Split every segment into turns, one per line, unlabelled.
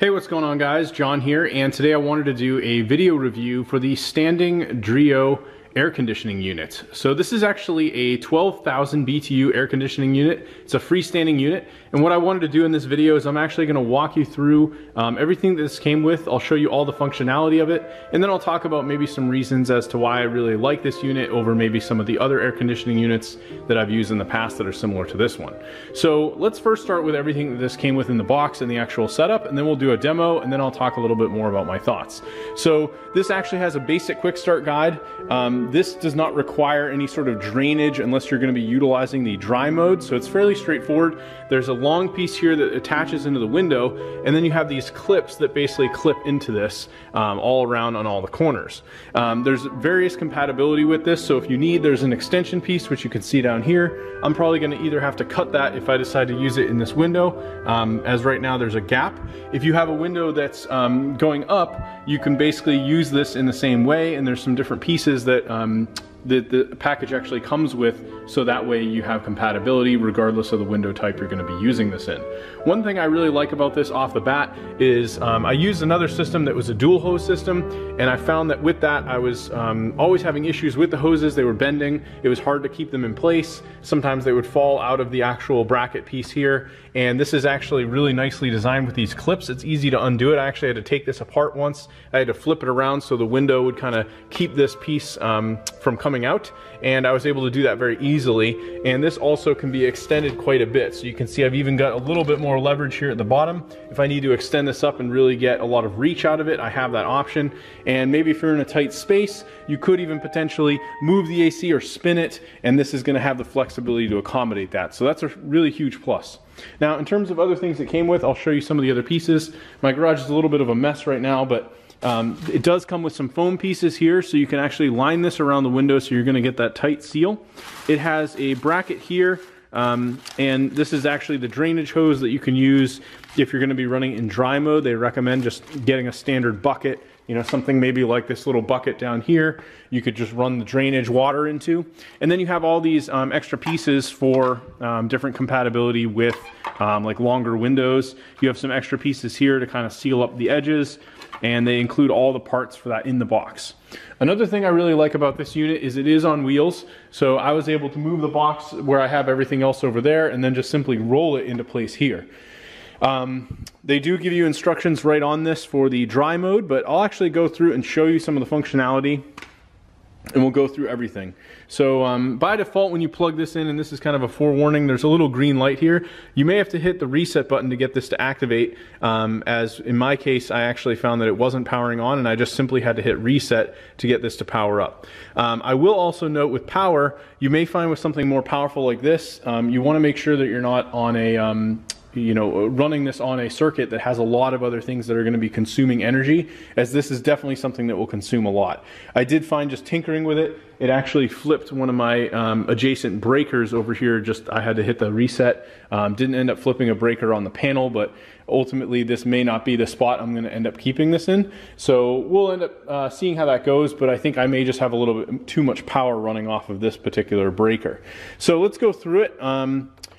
Hey, what's going on guys? John here, and today I wanted to do a video review for the standing Dreo air conditioning unit. So this is actually a 12,000 BTU air conditioning unit. It's a freestanding unit, and what I wanted to do in this video is I'm actually going to walk you through everything that this came with. I'll show you all the functionality of it, and then I'll talk about maybe some reasons as to why I really like this unit over maybe some of the other air conditioning units that I've used in the past that are similar to this one. So let's first start with everything that this came with in the box and the actual setup, and then we'll do a demo, and then I'll talk a little bit more about my thoughts. So this actually has a basic quick start guide. This does not require any sort of drainage unless you're going to be utilizing the dry mode, so it's fairly straightforward. There's a long piece here that attaches into the window, and then you have these clips that basically clip into this all around on all the corners. There's various compatibility with this, so if you need, there's an extension piece which you can see down here. I'm probably going to either have to cut that if I decide to use it in this window, as right now there's a gap. If you have a window that's going up, you can basically use this in the same way, and there's some different pieces that the package actually comes with, so that way you have compatibility regardless of the window type you're going to be using this in. One thing I really like about this off the bat is I used another system that was a dual hose system, and I found that with that I was always having issues with the hoses. They were bending, it was hard to keep them in place, sometimes they would fall out of the actual bracket piece here, and this is actually really nicely designed with these clips. It's easy to undo it. I actually had to take this apart once. I had to flip it around so the window would kind of keep this piece from coming out, and I was able to do that very easily. And this also can be extended quite a bit, so you can see I've even got a little bit more leverage here at the bottom. If I need to extend this up and really get a lot of reach out of it, I have that option. And maybe if you're in a tight space, you could even potentially move the AC or spin it, and this is going to have the flexibility to accommodate that, so that's a really huge plus. Now in terms of other things that came with, I'll show you some of the other pieces. My garage is a little bit of a mess right now, but it does come with some foam pieces here, so you can actually line this around the window so you're going to get that tight seal. It has a bracket here, and this is actually the drainage hose that you can use if you're going to be running in dry mode. They recommend just getting a standard bucket, you know, something maybe like this little bucket down here you could just run the drainage water into. And then you have all these extra pieces for different compatibility with like longer windows. You have some extra pieces here to kind of seal up the edges, and they include all the parts for that in the box. Another thing I really like about this unit is it is on wheels, so I was able to move the box where I have everything else over there and then just simply roll it into place here. They do give you instructions right on this for the dry mode, but I'll actually go through and show you some of the functionality, and we'll go through everything. So by default, when you plug this in, and this is kind of a forewarning, there's a little green light here. You may have to hit the reset button to get this to activate, as in my case I actually found that it wasn't powering on, and I just simply had to hit reset to get this to power up. I will also note with power, you may find with something more powerful like this, you want to make sure that you're not on a you know, running this on a circuit that has a lot of other things that are going to be consuming energy, as this is definitely something that will consume a lot. I did find just tinkering with it, it actually flipped one of my adjacent breakers over here. Just I had to hit the reset. Didn't end up flipping a breaker on the panel, but ultimately this may not be the spot I'm going to end up keeping this in. So we'll end up seeing how that goes, but I think I may just have a little bit too much power running off of this particular breaker. So let's go through it.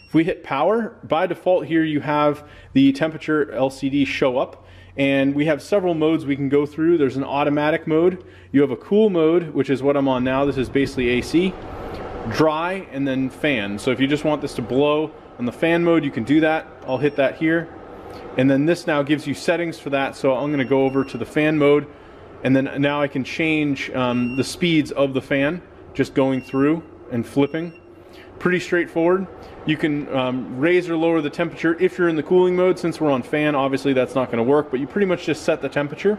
If we hit power, by default here you have the temperature LCD show up, and we have several modes we can go through. There's an automatic mode, you have a cool mode, which is what I'm on now. This is basically AC, dry, and then fan. So if you just want this to blow on the fan mode, you can do that. I'll hit that here, and then this now gives you settings for that. So I'm going to go over to the fan mode, and then now I can change the speeds of the fan, just going through and flipping. Pretty straightforward. You can raise or lower the temperature if you're in the cooling mode. Since we're on fan, obviously that's not going to work, but you pretty much just set the temperature.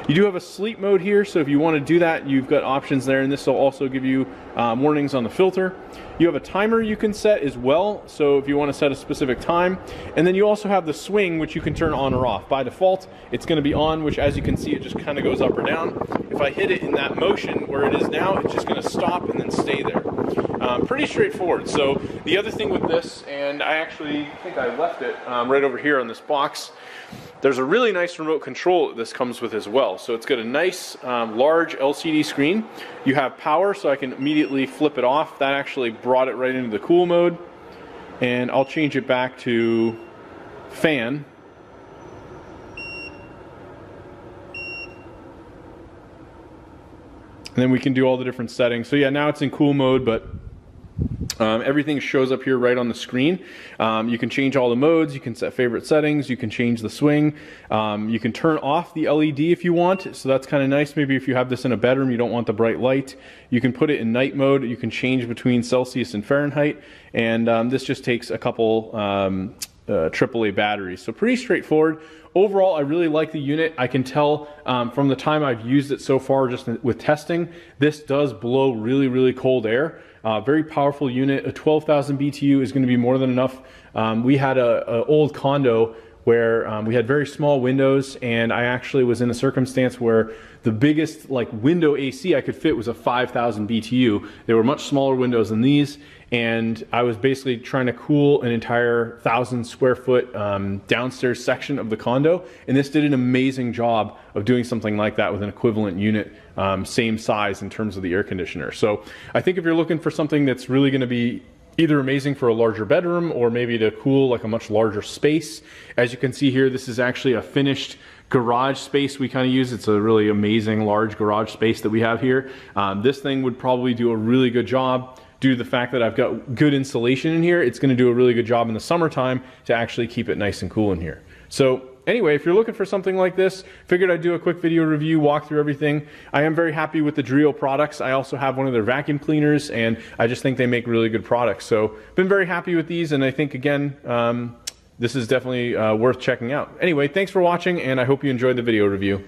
You do have a sleep mode here, so if you want to do that, you've got options there, and this will also give you warnings on the filter. You have a timer you can set as well, so if you want to set a specific time. And then you also have the swing, which you can turn on or off. By default, it's going to be on, which as you can see, it just kind of goes up or down. If I hit it in that motion where it is now, it's just going to stop and then stay there. Pretty straightforward. So the other thing with this, and I actually think I left it right over here on this box, there's a really nice remote control that this comes with as well. So it's got a nice large LCD screen. You have power, so I can immediately flip it off. That actually brought it right into the cool mode, and I'll change it back to fan. then we can do all the different settings. So yeah, now it's in cool mode, but everything shows up here right on the screen. You can change all the modes, you can set favorite settings, you can change the swing, you can turn off the LED if you want, so that's kind of nice. Maybe if you have this in a bedroom, you don't want the bright light, you can put it in night mode, you can change between Celsius and Fahrenheit, and this just takes a couple AAA batteries. So pretty straightforward. Overall, I really like the unit. I can tell from the time I've used it so far, just with testing, this does blow really, really cold air. Very powerful unit. A 12,000 BTU is going to be more than enough. We had a old condo where we had very small windows, and I actually was in a circumstance where the biggest like window AC I could fit was a 5,000 BTU. They were much smaller windows than these, and I was basically trying to cool an entire 1,000 square foot downstairs section of the condo, and this did an amazing job of doing something like that with an equivalent unit, same size in terms of the air conditioner. So I think if you're looking for something that's really going to be either amazing for a larger bedroom or maybe to cool like a much larger space. As you can see here, this is actually a finished garage space we kind of use. It's a really amazing large garage space that we have here. This thing would probably do a really good job due to the fact that I've got good insulation in here. It's going to do a really good job in the summertime to actually keep it nice and cool in here. So anyway, if you're looking for something like this, figured I'd do a quick video review, walk through everything. I am very happy with the Dreo products. I also have one of their vacuum cleaners, and I just think they make really good products. So been very happy with these, and I think again, this is definitely worth checking out. Anyway, thanks for watching, and I hope you enjoyed the video review.